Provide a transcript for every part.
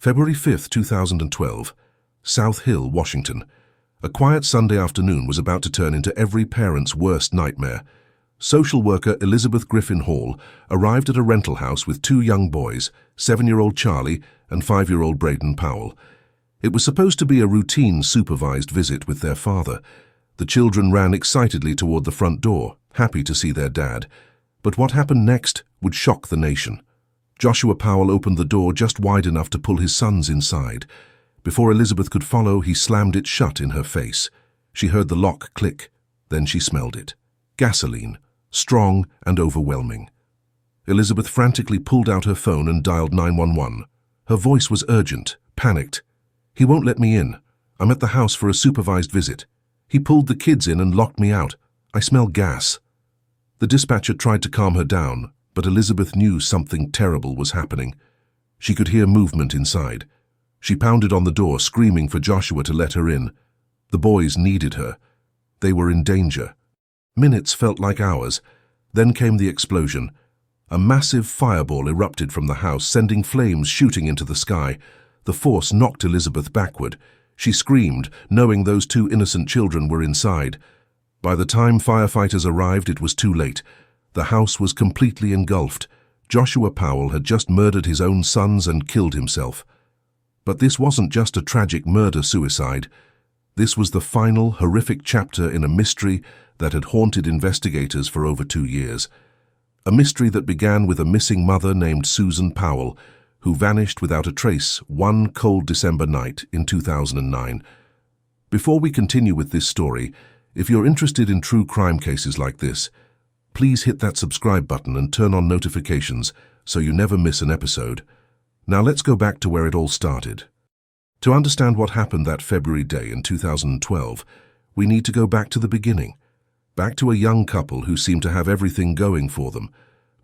February 5, 2012, South Hill, Washington. A quiet Sunday afternoon was about to turn into every parent's worst nightmare. Social worker Elizabeth Griffin Hall arrived at a rental house with two young boys, 7-year-old Charlie and 5-year-old Braden Powell. It was supposed to be a routine supervised visit with their father. The children ran excitedly toward the front door, happy to see their dad. But what happened next would shock the nation. Joshua Powell opened the door just wide enough to pull his sons inside. Before Elizabeth could follow, he slammed it shut in her face. She heard the lock click, then she smelled it. Gasoline, strong and overwhelming. Elizabeth frantically pulled out her phone and dialed 911. Her voice was urgent, panicked. "He won't let me in. I'm at the house for a supervised visit. He pulled the kids in and locked me out. I smell gas." The dispatcher tried to calm her down, but Elizabeth knew something terrible was happening. She could hear movement inside. She pounded on the door, screaming for Joshua to let her in. The boys needed her. They were in danger. Minutes felt like hours. Then came the explosion. A massive fireball erupted from the house, sending flames shooting into the sky. The force knocked Elizabeth backward. She screamed, knowing those two innocent children were inside. By the time firefighters arrived, it was too late. The house was completely engulfed. Joshua Powell had just murdered his own sons and killed himself. But this wasn't just a tragic murder-suicide. This was the final, horrific chapter in a mystery that had haunted investigators for over 2 years. A mystery that began with a missing mother named Susan Powell, who vanished without a trace one cold December night in 2009. Before we continue with this story, if you're interested in true crime cases like this, please hit that subscribe button and turn on notifications so you never miss an episode. Now let's go back to where it all started. To understand what happened that February day in 2012, we need to go back to the beginning. Back to a young couple who seemed to have everything going for them.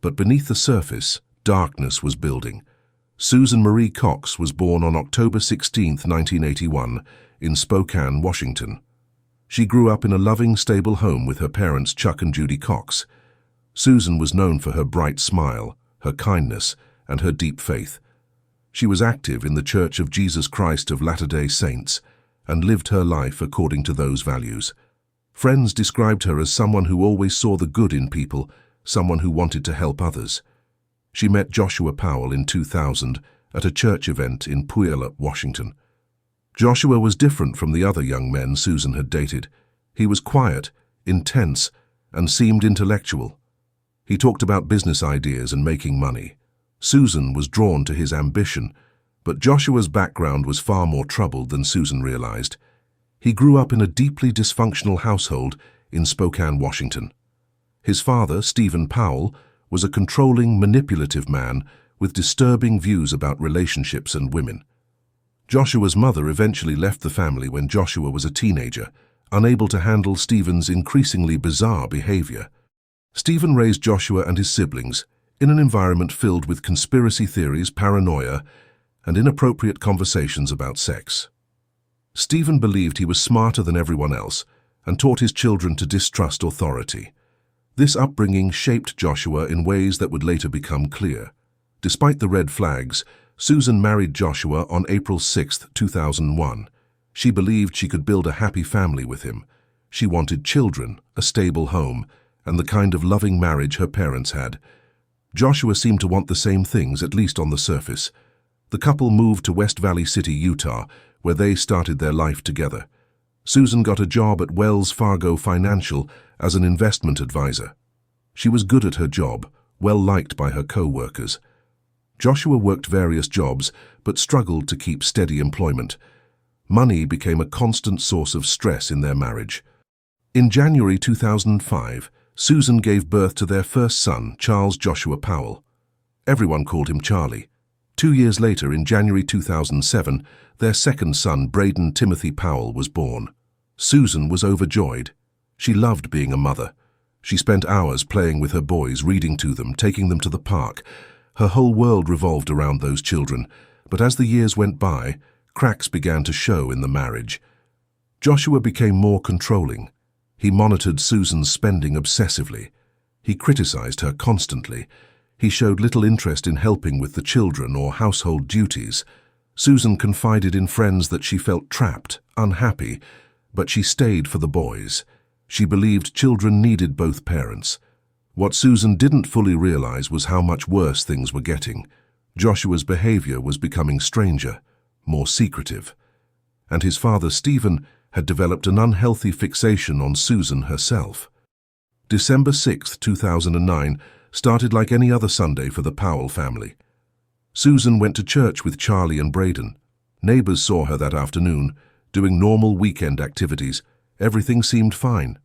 But beneath the surface, darkness was building. Susan Marie Cox was born on October 16, 1981, in Spokane, Washington. She grew up in a loving, stable home with her parents Chuck and Judy Cox. Susan was known for her bright smile, her kindness, and her deep faith. She was active in the Church of Jesus Christ of Latter-day Saints and lived her life according to those values. Friends described her as someone who always saw the good in people, someone who wanted to help others. She met Joshua Powell in 2000 at a church event in Puyallup, Washington. Joshua was different from the other young men Susan had dated. He was quiet, intense, and seemed intellectual. He talked about business ideas and making money. Susan was drawn to his ambition, but Joshua's background was far more troubled than Susan realized. He grew up in a deeply dysfunctional household in Spokane, Washington. His father, Stephen Powell, was a controlling, manipulative man with disturbing views about relationships and women. Joshua's mother eventually left the family when Joshua was a teenager, unable to handle Stephen's increasingly bizarre behavior. Stephen raised Joshua and his siblings in an environment filled with conspiracy theories, paranoia, and inappropriate conversations about sex. Stephen believed he was smarter than everyone else and taught his children to distrust authority. This upbringing shaped Joshua in ways that would later become clear. Despite the red flags, Susan married Joshua on April 6, 2001. She believed she could build a happy family with him. She wanted children, a stable home, and the kind of loving marriage her parents had. Joshua seemed to want the same things, at least on the surface. The couple moved to West Valley City, Utah, where they started their life together. Susan got a job at Wells Fargo Financial as an investment advisor. She was good at her job, well liked by her co-workers. Joshua worked various jobs, but struggled to keep steady employment. Money became a constant source of stress in their marriage. In January 2005, Susan gave birth to their first son, Charles Joshua Powell. Everyone called him Charlie. 2 years later, in January 2007, their second son, Braden Timothy Powell, was born. Susan was overjoyed. She loved being a mother. She spent hours playing with her boys, reading to them, taking them to the park. Her whole world revolved around those children, but as the years went by, cracks began to show in the marriage. Joshua became more controlling. He monitored Susan's spending obsessively. He criticized her constantly. He showed little interest in helping with the children or household duties. Susan confided in friends that she felt trapped, unhappy, but she stayed for the boys. She believed children needed both parents. What Susan didn't fully realize was how much worse things were getting. Joshua's behavior was becoming stranger, more secretive, and his father, Stephen, had developed an unhealthy fixation on Susan herself. December 6, 2009, started like any other Sunday for the Powell family. Susan went to church with Charlie and Braden. Neighbors saw her that afternoon, doing normal weekend activities. Everything seemed fine.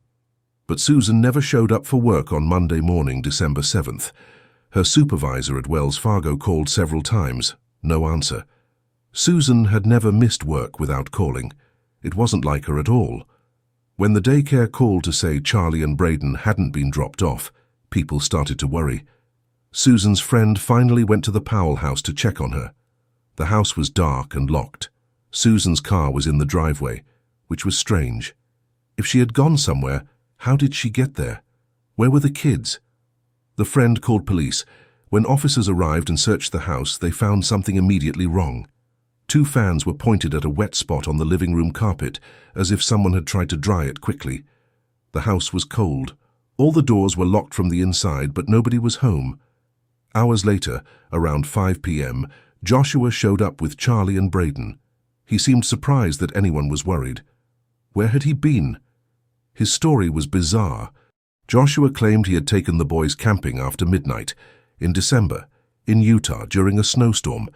But Susan never showed up for work on Monday morning, December 7th. Her supervisor at Wells Fargo called several times. No answer. Susan had never missed work without calling. It wasn't like her at all. When the daycare called to say Charlie and Braden hadn't been dropped off, people started to worry. Susan's friend finally went to the Powell house to check on her. The house was dark and locked. Susan's car was in the driveway, which was strange. If she had gone somewhere, how did she get there? Where were the kids? The friend called police. When officers arrived and searched the house, they found something immediately wrong. 2 fans were pointed at a wet spot on the living room carpet, as if someone had tried to dry it quickly. The house was cold. All the doors were locked from the inside, but nobody was home. Hours later, around 5 p.m., Joshua showed up with Charlie and Braden. He seemed surprised that anyone was worried. Where had he been? His story was bizarre. Joshua claimed he had taken the boys camping after midnight, in December, in Utah during a snowstorm.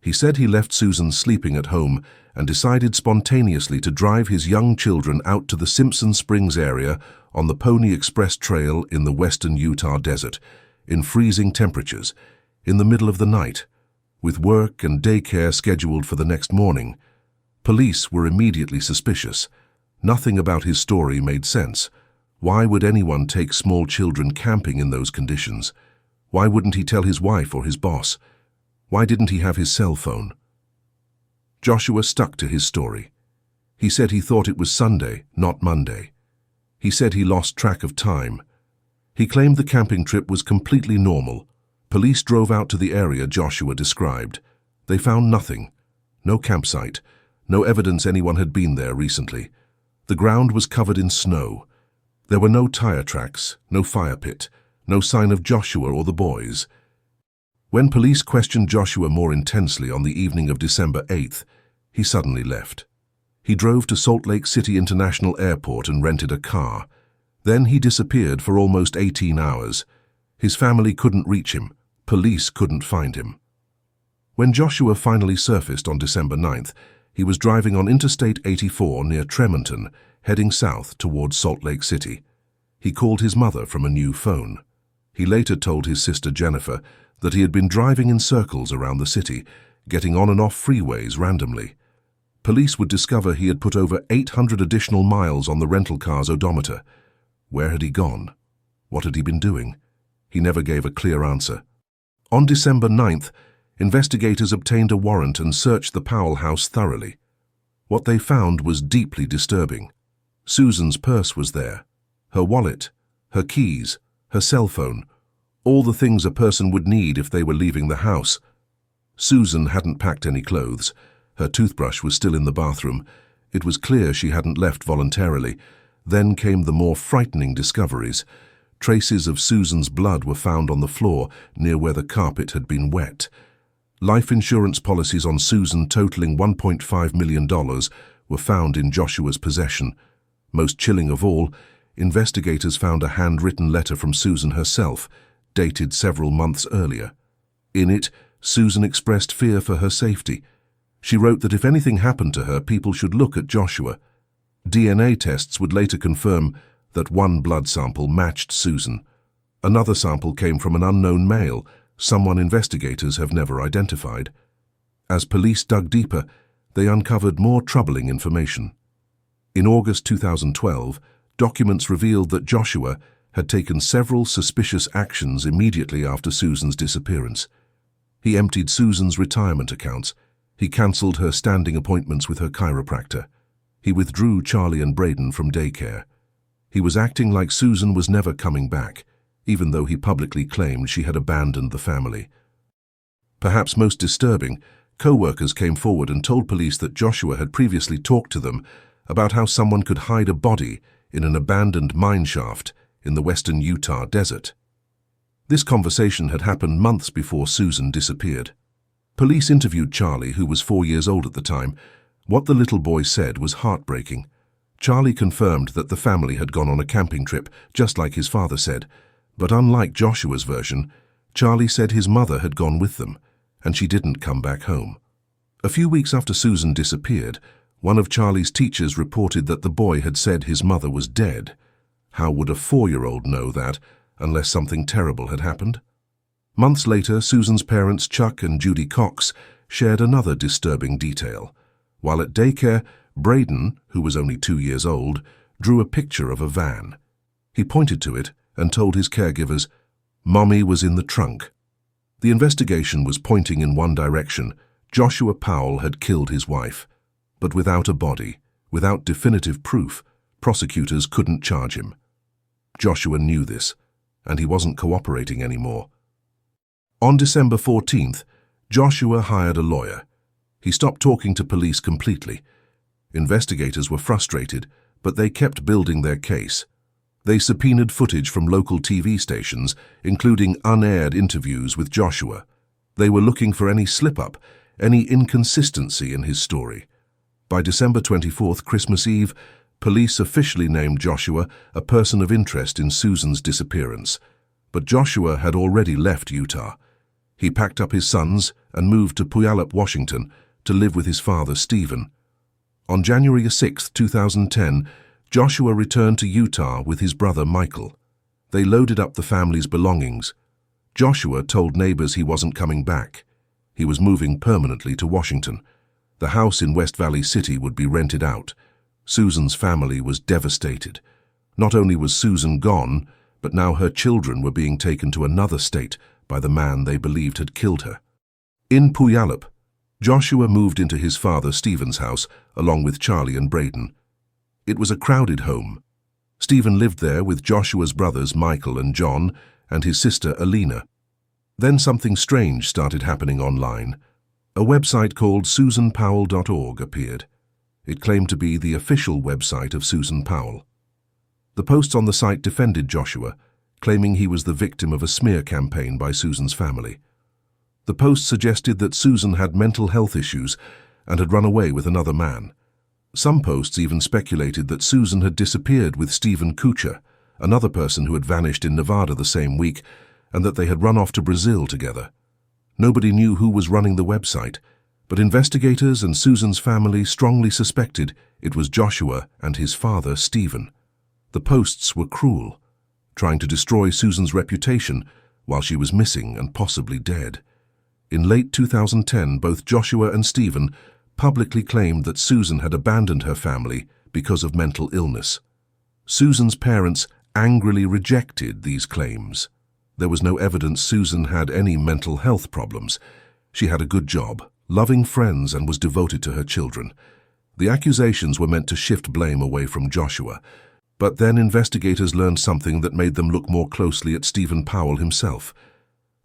He said he left Susan sleeping at home and decided spontaneously to drive his young children out to the Simpson Springs area on the Pony Express Trail in the western Utah desert, in freezing temperatures, in the middle of the night, with work and daycare scheduled for the next morning. Police were immediately suspicious. Nothing about his story made sense. Why would anyone take small children camping in those conditions? Why wouldn't he tell his wife or his boss? Why didn't he have his cell phone? Joshua stuck to his story. He said he thought it was Sunday, not Monday. He said he lost track of time. He claimed the camping trip was completely normal. Police drove out to the area Joshua described. They found nothing. No campsite. No evidence anyone had been there recently. The ground was covered in snow. There were no tire tracks, no fire pit, no sign of Joshua or the boys. When police questioned Joshua more intensely on the evening of December 8th, he suddenly left. He drove to Salt Lake City International Airport and rented a car. Then he disappeared for almost 18 hours. His family couldn't reach him. Police couldn't find him. When Joshua finally surfaced on December 9th, he was driving on Interstate 84 near Tremonton, heading south towards Salt Lake City. He called his mother from a new phone. He later told his sister Jennifer that he had been driving in circles around the city, getting on and off freeways randomly. Police would discover he had put over 800 additional miles on the rental car's odometer. Where had he gone? What had he been doing? He never gave a clear answer. On December 9th, investigators obtained a warrant and searched the Powell house thoroughly. What they found was deeply disturbing. Susan's purse was there, her wallet, her keys, her cell phone, all the things a person would need if they were leaving the house. Susan hadn't packed any clothes. Her toothbrush was still in the bathroom. It was clear she hadn't left voluntarily. Then came the more frightening discoveries. Traces of Susan's blood were found on the floor near where the carpet had been wet. Life insurance policies on Susan totaling $1.5 million were found in Joshua's possession. Most chilling of all, investigators found a handwritten letter from Susan herself, dated several months earlier. In it, Susan expressed fear for her safety. She wrote that if anything happened to her, people should look at Joshua. DNA tests would later confirm that one blood sample matched Susan. Another sample came from an unknown male, someone investigators have never identified. As police dug deeper, they uncovered more troubling information. In August 2012, documents revealed that Joshua had taken several suspicious actions immediately after Susan's disappearance. He emptied Susan's retirement accounts. He cancelled her standing appointments with her chiropractor. He withdrew Charlie and Braden from daycare. He was acting like Susan was never coming back, even though he publicly claimed she had abandoned the family. Perhaps most disturbing, Co-workers came forward and told police that Joshua had previously talked to them about how someone could hide a body in an abandoned mine shaft in the western Utah desert. This conversation had happened months before Susan disappeared. Police interviewed Charlie, who was 4 years old at the time. What the little boy said was heartbreaking. Charlie confirmed that the family had gone on a camping trip, just like his father said. But unlike Joshua's version, Charlie said his mother had gone with them, and she didn't come back home. A few weeks after Susan disappeared, one of Charlie's teachers reported that the boy had said his mother was dead. How would a 4-year-old know that, unless something terrible had happened? Months later, Susan's parents, Chuck and Judy Cox, shared another disturbing detail. While at daycare, Braden, who was only 2 years old, drew a picture of a van. He pointed to it and told his caregivers, "Mommy was in the trunk." The investigation was pointing in one direction. Joshua Powell had killed his wife. But without a body, without definitive proof, prosecutors couldn't charge him. Joshua knew this, and he wasn't cooperating anymore. On December 14th, Joshua hired a lawyer. He stopped talking to police completely. Investigators were frustrated, but they kept building their case. They subpoenaed footage from local TV stations, including unaired interviews with Joshua. They were looking for any slip-up, any inconsistency in his story. By December 24th, Christmas Eve, police officially named Joshua a person of interest in Susan's disappearance. But Joshua had already left Utah. He packed up his sons and moved to Puyallup, Washington, to live with his father, Stephen. On January 6, 2010, Joshua returned to Utah with his brother, Michael. They loaded up the family's belongings. Joshua told neighbors he wasn't coming back. He was moving permanently to Washington. The house in West Valley City would be rented out. Susan's family was devastated. Not only was Susan gone, but now her children were being taken to another state by the man they believed had killed her. In Puyallup, Joshua moved into his father Stephen's house along with Charlie and Braden. It was a crowded home. Stephen lived there with Joshua's brothers Michael and John and his sister Alina. Then something strange started happening online. A website called susanpowell.org appeared. It claimed to be the official website of Susan Powell. The posts on the site defended Joshua, claiming he was the victim of a smear campaign by Susan's family. The post suggested that Susan had mental health issues and had run away with another man. Some posts even speculated that Susan had disappeared with Stephen Kuchar, another person who had vanished in Nevada the same week, and that they had run off to Brazil together. Nobody knew who was running the website, but investigators and Susan's family strongly suspected it was Joshua and his father, Stephen. The posts were cruel, trying to destroy Susan's reputation while she was missing and possibly dead. In late 2010, both Joshua and Stephen publicly claimed that Susan had abandoned her family because of mental illness. Susan's parents angrily rejected these claims. There was no evidence Susan had any mental health problems. She had a good job, loving friends, and was devoted to her children. The accusations were meant to shift blame away from Joshua, but then investigators learned something that made them look more closely at Stephen Powell himself.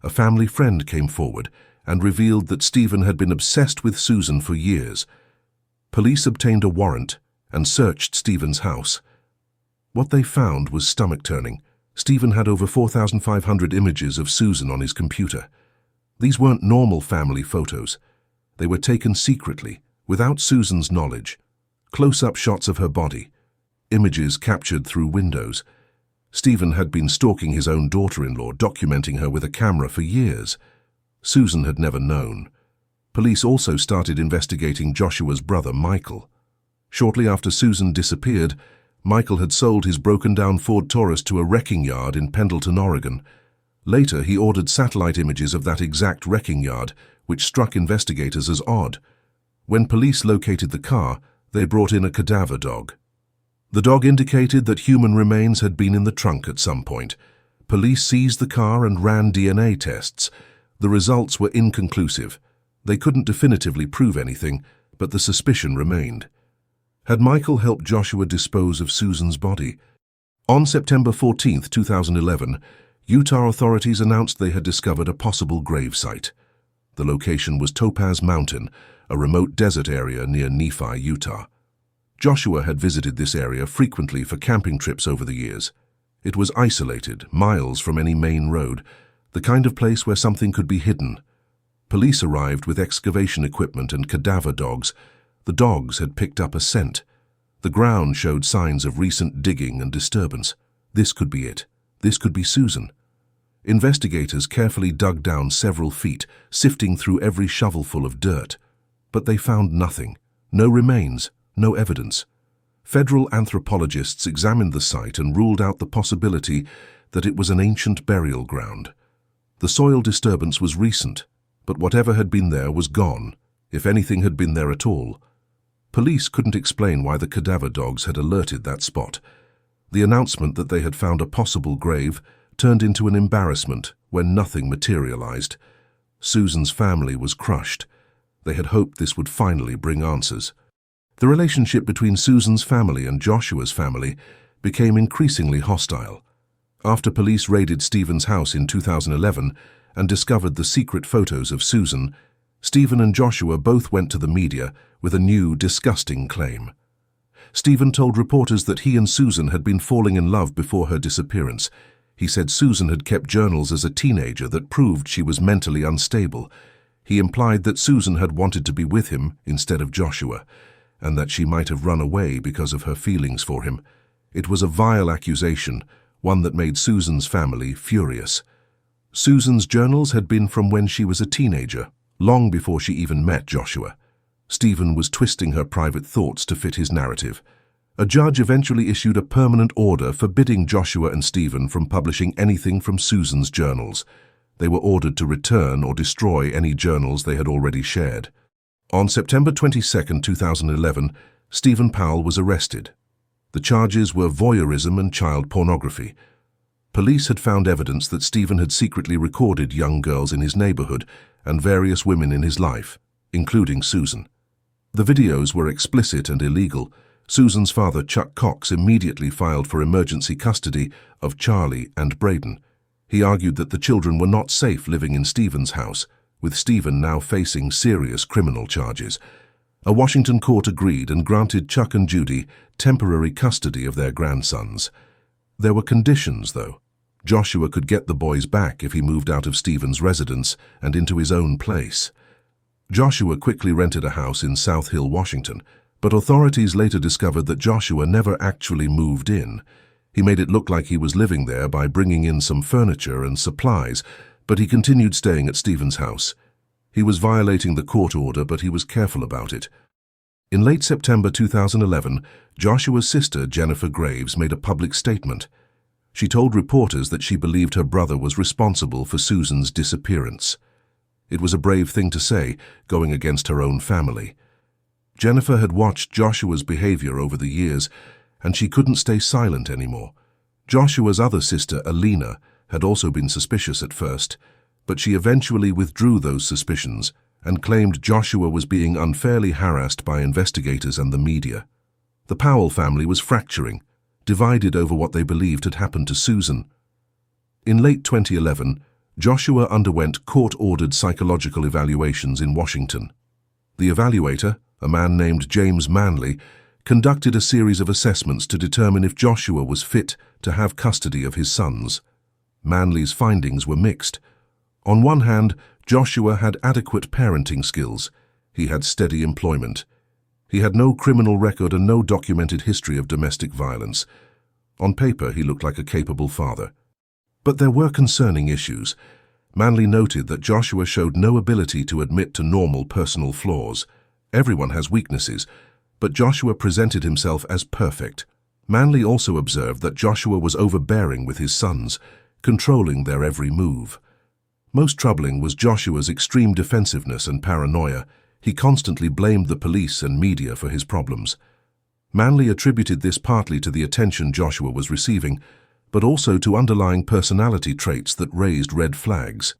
A family friend came forward and revealed that Stephen had been obsessed with Susan for years. Police obtained a warrant and searched Stephen's house. What they found was stomach-turning. Stephen had over 4,500 images of Susan on his computer. These weren't normal family photos. They were taken secretly, without Susan's knowledge. Close-up shots of her body, images captured through windows. Stephen had been stalking his own daughter-in-law, documenting her with a camera for years. Susan had never known. Police also started investigating Joshua's brother, Michael. Shortly after Susan disappeared, Michael had sold his broken-down Ford Taurus to a wrecking yard in Pendleton, Oregon. Later, he ordered satellite images of that exact wrecking yard, which struck investigators as odd. When police located the car, they brought in a cadaver dog. The dog indicated that human remains had been in the trunk at some point. Police seized the car and ran DNA tests. The results were inconclusive. They couldn't definitively prove anything, but the suspicion remained. Had Michael helped Joshua dispose of Susan's body? On September 14, 2011, Utah authorities announced they had discovered a possible grave site. The location was Topaz Mountain, a remote desert area near Nephi, Utah. Joshua had visited this area frequently for camping trips over the years. It was isolated, miles from any main road, the kind of place where something could be hidden. Police arrived with excavation equipment and cadaver dogs. The dogs had picked up a scent. The ground showed signs of recent digging and disturbance. This could be it. This could be Susan. Investigators carefully dug down several feet, sifting through every shovelful of dirt. But they found nothing. No remains, no evidence. Federal anthropologists examined the site and ruled out the possibility that it was an ancient burial ground. The soil disturbance was recent, but whatever had been there was gone, if anything had been there at all. Police couldn't explain why the cadaver dogs had alerted that spot. The announcement that they had found a possible grave turned into an embarrassment when nothing materialized. Susan's family was crushed. They had hoped this would finally bring answers. The relationship between Susan's family and Joshua's family became increasingly hostile. After police raided Stephen's house in 2011 and discovered the secret photos of Susan, Stephen and Joshua both went to the media with a new, disgusting claim. Stephen told reporters that he and Susan had been falling in love before her disappearance. He said Susan had kept journals as a teenager that proved she was mentally unstable. He implied that Susan had wanted to be with him instead of Joshua, and that she might have run away because of her feelings for him. It was a vile accusation, one that made Susan's family furious. Susan's journals had been from when she was a teenager, long before she even met Joshua. Stephen was twisting her private thoughts to fit his narrative. A judge eventually issued a permanent order forbidding Joshua and Stephen from publishing anything from Susan's journals. They were ordered to return or destroy any journals they had already shared. On September 22, 2011, Stephen Powell was arrested. The charges were voyeurism and child pornography. Police had found evidence that Stephen had secretly recorded young girls in his neighborhood and various women in his life, including Susan. The videos were explicit and illegal. Susan's father, Chuck Cox, immediately filed for emergency custody of Charlie and Braden. He argued that the children were not safe living in Stephen's house, with Stephen now facing serious criminal charges. A Washington court agreed and granted Chuck and Judy temporary custody of their grandsons. There were conditions, though. Joshua could get the boys back if he moved out of Stephen's residence and into his own place. Joshua quickly rented a house in South Hill, Washington, but authorities later discovered that Joshua never actually moved in. He made it look like he was living there by bringing in some furniture and supplies, but he continued staying at Stephen's house. He was violating the court order, but he was careful about it. In late September 2011, Joshua's sister, Jennifer Graves, made a public statement. She told reporters that she believed her brother was responsible for Susan's disappearance. It was a brave thing to say, going against her own family. Jennifer had watched Joshua's behavior over the years, and she couldn't stay silent anymore. Joshua's other sister, Alina, had also been suspicious at first, but she eventually withdrew those suspicions and claimed Joshua was being unfairly harassed by investigators and the media. The Powell family was fracturing, divided over what they believed had happened to Susan. In late 2011, Joshua underwent court-ordered psychological evaluations in Washington. The evaluator, a man named James Manley, conducted a series of assessments to determine if Joshua was fit to have custody of his sons. Manley's findings were mixed. On one hand, Joshua had adequate parenting skills. He had steady employment. He had no criminal record and no documented history of domestic violence. On paper, he looked like a capable father. But there were concerning issues. Manley noted that Joshua showed no ability to admit to normal personal flaws. Everyone has weaknesses, but Joshua presented himself as perfect. Manley also observed that Joshua was overbearing with his sons, controlling their every move. Most troubling was Joshua's extreme defensiveness and paranoia. He constantly blamed the police and media for his problems. Manley attributed this partly to the attention Joshua was receiving, but also to underlying personality traits that raised red flags.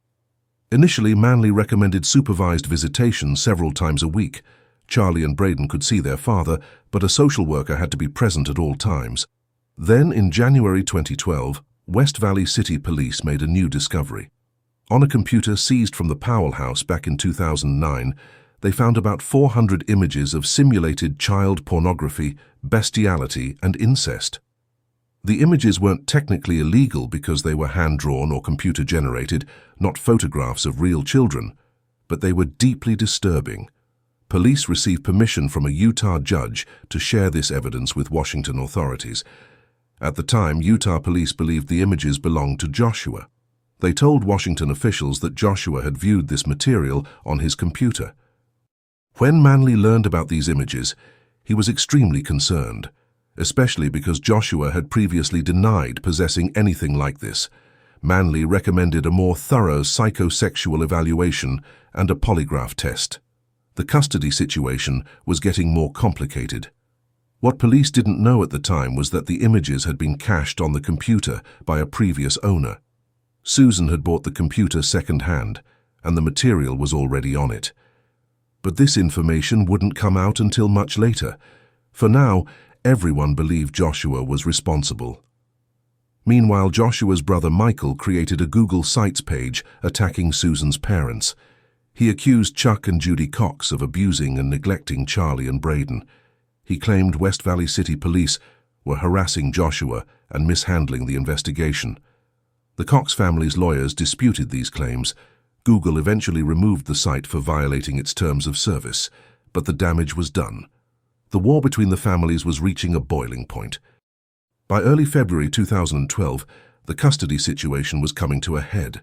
Initially, Manley recommended supervised visitation several times a week. Charlie and Braden could see their father, but a social worker had to be present at all times. Then, in January 2012, West Valley City Police made a new discovery. On a computer seized from the Powell house back in 2009, they found about 400 images of simulated child pornography, bestiality, and incest. The images weren't technically illegal because they were hand-drawn or computer-generated, not photographs of real children, but they were deeply disturbing. Police received permission from a Utah judge to share this evidence with Washington authorities. At the time, Utah police believed the images belonged to Joshua. They told Washington officials that Joshua had viewed this material on his computer. When Manley learned about these images, he was extremely concerned, especially because Joshua had previously denied possessing anything like this. Manley recommended a more thorough psychosexual evaluation and a polygraph test. The custody situation was getting more complicated. What police didn't know at the time was that the images had been cached on the computer by a previous owner. Susan had bought the computer second-hand, and the material was already on it. But this information wouldn't come out until much later. For now, everyone believed Joshua was responsible. Meanwhile, Joshua's brother Michael created a Google Sites page attacking Susan's parents. He accused Chuck and Judy Cox of abusing and neglecting Charlie and Braden. He claimed West Valley City Police were harassing Joshua and mishandling the investigation. The Cox family's lawyers disputed these claims. Google eventually removed the site for violating its terms of service, but the damage was done. The war between the families was reaching a boiling point. By early February 2012, the custody situation was coming to a head.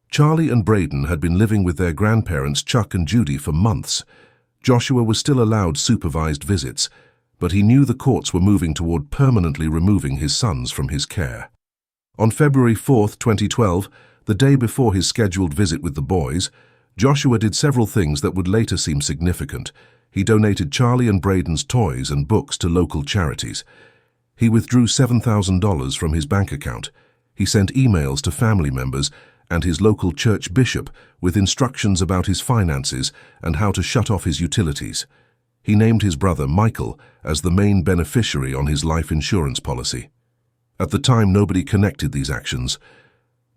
Charlie and Braden had been living with their grandparents Chuck and Judy for months. Joshua was still allowed supervised visits, but he knew the courts were moving toward permanently removing his sons from his care. On February 4, 2012, the day before his scheduled visit with the boys, Joshua did several things that would later seem significant. He donated Charlie and Braden's toys and books to local charities. He withdrew $7,000 from his bank account. He sent emails to family members and his local church bishop with instructions about his finances and how to shut off his utilities. He named his brother Michael as the main beneficiary on his life insurance policy. At the time, nobody connected these actions,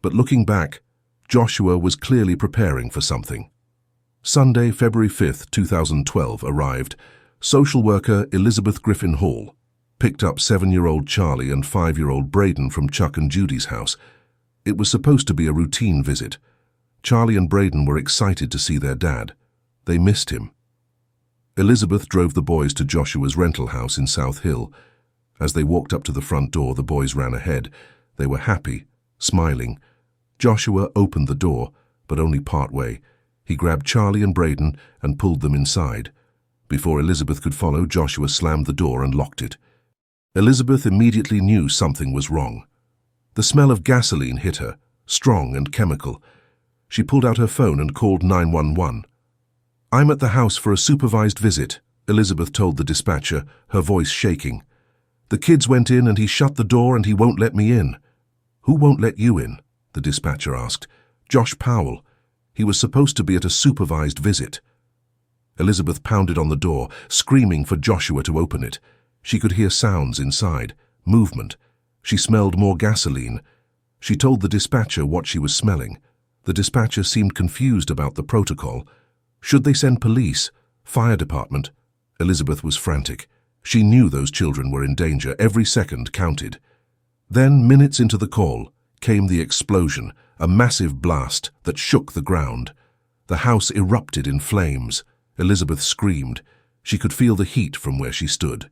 but looking back, Joshua was clearly preparing for something. Sunday, February 5, 2012 arrived. Social worker Elizabeth Griffin Hall picked up 7-year-old Charlie and 5-year-old Braden from Chuck and Judy's house. It was supposed to be a routine visit. Charlie and Braden were excited to see their dad. They missed him. Elizabeth drove the boys to Joshua's rental house in South Hill. As they walked up to the front door, the boys ran ahead. They were happy, smiling. Joshua opened the door, but only part way. He grabbed Charlie and Braden and pulled them inside. Before Elizabeth could follow, Joshua slammed the door and locked it. Elizabeth immediately knew something was wrong. The smell of gasoline hit her, strong and chemical. She pulled out her phone and called 911. "I'm at the house for a supervised visit," Elizabeth told the dispatcher, her voice shaking. "The kids went in and he shut the door and he won't let me in." "Who won't let you in?" the dispatcher asked. "Josh Powell. He was supposed to be at a supervised visit." Elizabeth pounded on the door, screaming for Joshua to open it. She could hear sounds inside, movement. She smelled more gasoline. She told the dispatcher what she was smelling. The dispatcher seemed confused about the protocol. Should they send police? Fire department? Elizabeth was frantic. She knew those children were in danger. Every second counted. Then, minutes into the call, came the explosion, a massive blast that shook the ground. The house erupted in flames. Elizabeth screamed. She could feel the heat from where she stood.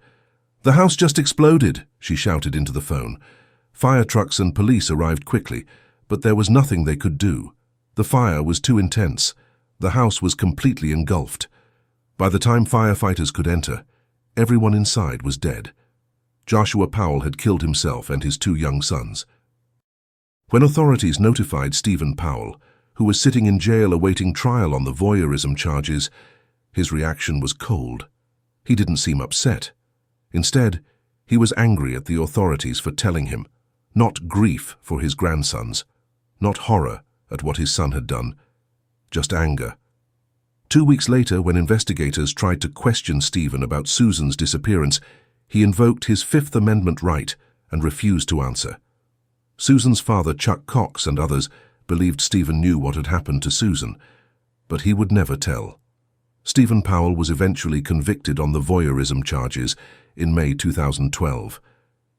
"The house just exploded," she shouted into the phone. Fire trucks and police arrived quickly, but there was nothing they could do. The fire was too intense. The house was completely engulfed. By the time firefighters could enter, everyone inside was dead. Joshua Powell had killed himself and his 2 young sons. When authorities notified Stephen Powell, who was sitting in jail awaiting trial on the voyeurism charges, his reaction was cold. He didn't seem upset. Instead, he was angry at the authorities for telling him, not grief for his grandsons, not horror at what his son had done, just anger. 2 weeks later, when investigators tried to question Stephen about Susan's disappearance, he invoked his Fifth Amendment right and refused to answer. Susan's father, Chuck Cox, and others believed Stephen knew what had happened to Susan, but he would never tell. Stephen Powell was eventually convicted on the voyeurism charges in May 2012.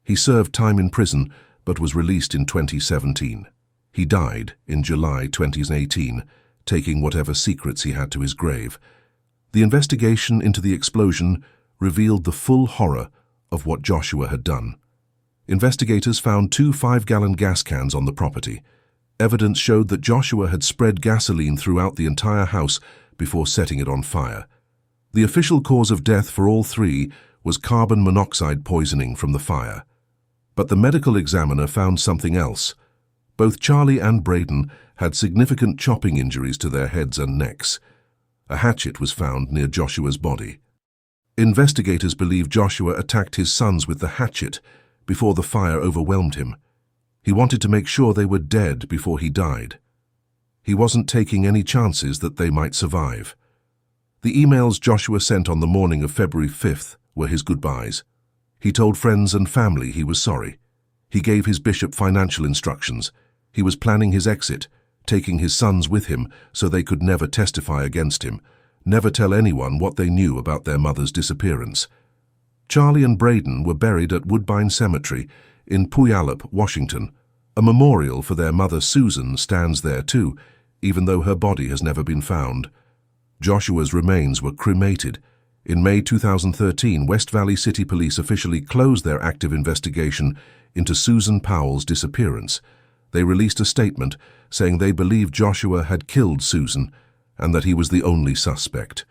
He served time in prison but was released in 2017. He died in July 2018, taking whatever secrets he had to his grave. The investigation into the explosion revealed the full horror of what Joshua had done. Investigators found 2 5-gallon gas cans on the property. Evidence showed that Joshua had spread gasoline throughout the entire house before setting it on fire. The official cause of death for all 3 was carbon monoxide poisoning from the fire. But the medical examiner found something else. Both Charlie and Braden had significant chopping injuries to their heads and necks. A hatchet was found near Joshua's body. Investigators believe Joshua attacked his sons with the hatchet before the fire overwhelmed him. He wanted to make sure they were dead before he died. He wasn't taking any chances that they might survive. The emails Joshua sent on the morning of February 5th were his goodbyes. He told friends and family he was sorry. He gave his bishop financial instructions. He was planning his exit, taking his sons with him so they could never testify against him, never tell anyone what they knew about their mother's disappearance. Charlie and Braden were buried at Woodbine Cemetery in Puyallup, Washington. A memorial for their mother Susan stands there too, even though her body has never been found. Joshua's remains were cremated. In May 2013, West Valley City Police officially closed their active investigation into Susan Powell's disappearance. They released a statement saying they believed Joshua had killed Susan and that he was the only suspect.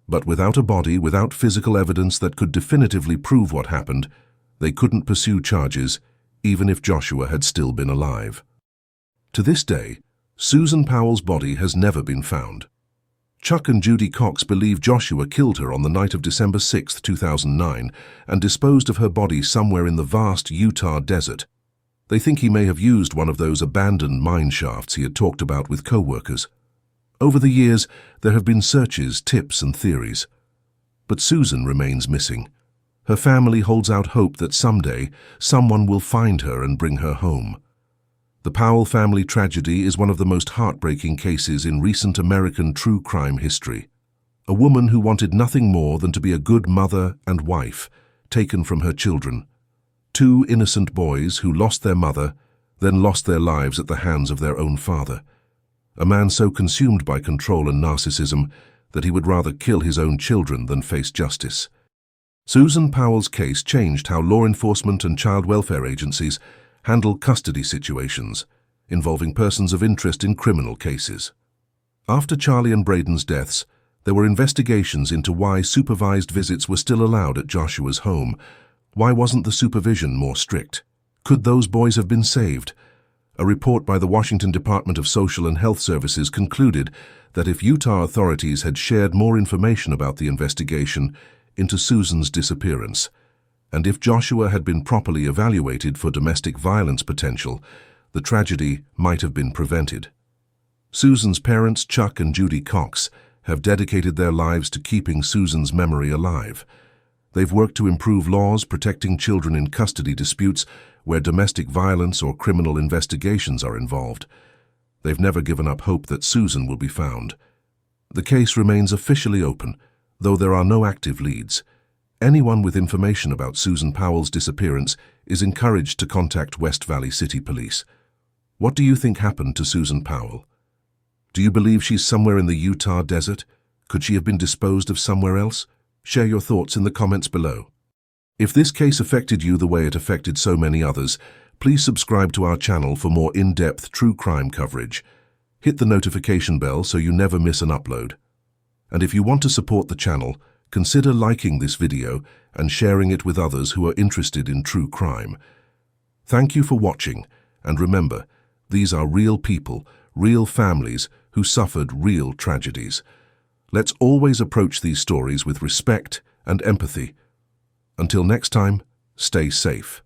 But without a body, without physical evidence that could definitively prove what happened, they couldn't pursue charges, even if Joshua had still been alive. To this day, Susan Powell's body has never been found. Chuck and Judy Cox believe Joshua killed her on the night of December 6, 2009, and disposed of her body somewhere in the vast Utah desert. They think he may have used one of those abandoned mine shafts he had talked about with co-workers. Over the years, there have been searches, tips, and theories. But Susan remains missing. Her family holds out hope that someday someone will find her and bring her home. The Powell family tragedy is one of the most heartbreaking cases in recent American true crime history. A woman who wanted nothing more than to be a good mother and wife, taken from her children. 2 innocent boys who lost their mother, then lost their lives at the hands of their own father. A man so consumed by control and narcissism that he would rather kill his own children than face justice. Susan Powell's case changed how law enforcement and child welfare agencies handle custody situations involving persons of interest in criminal cases. After Charlie and Braden's deaths, there were investigations into why supervised visits were still allowed at Joshua's home. Why wasn't the supervision more strict? Could those boys have been saved? A report by the Washington Department of Social and Health Services concluded that if Utah authorities had shared more information about the investigation into Susan's disappearance, and if Joshua had been properly evaluated for domestic violence potential, the tragedy might have been prevented. Susan's parents, Chuck and Judy Cox, have dedicated their lives to keeping Susan's memory alive. They've worked to improve laws protecting children in custody disputes where domestic violence or criminal investigations are involved. They've never given up hope that Susan will be found. The case remains officially open, though there are no active leads. Anyone with information about Susan Powell's disappearance is encouraged to contact West Valley City Police. What do you think happened to Susan Powell? Do you believe she's somewhere in the Utah desert? Could she have been disposed of somewhere else? Share your thoughts in the comments below. If this case affected you the way it affected so many others, please subscribe to our channel for more in-depth true crime coverage. Hit the notification bell so you never miss an upload. And if you want to support the channel, consider liking this video and sharing it with others who are interested in true crime. Thank you for watching, and remember, these are real people, real families who suffered real tragedies. Let's always approach these stories with respect and empathy. Until next time, stay safe.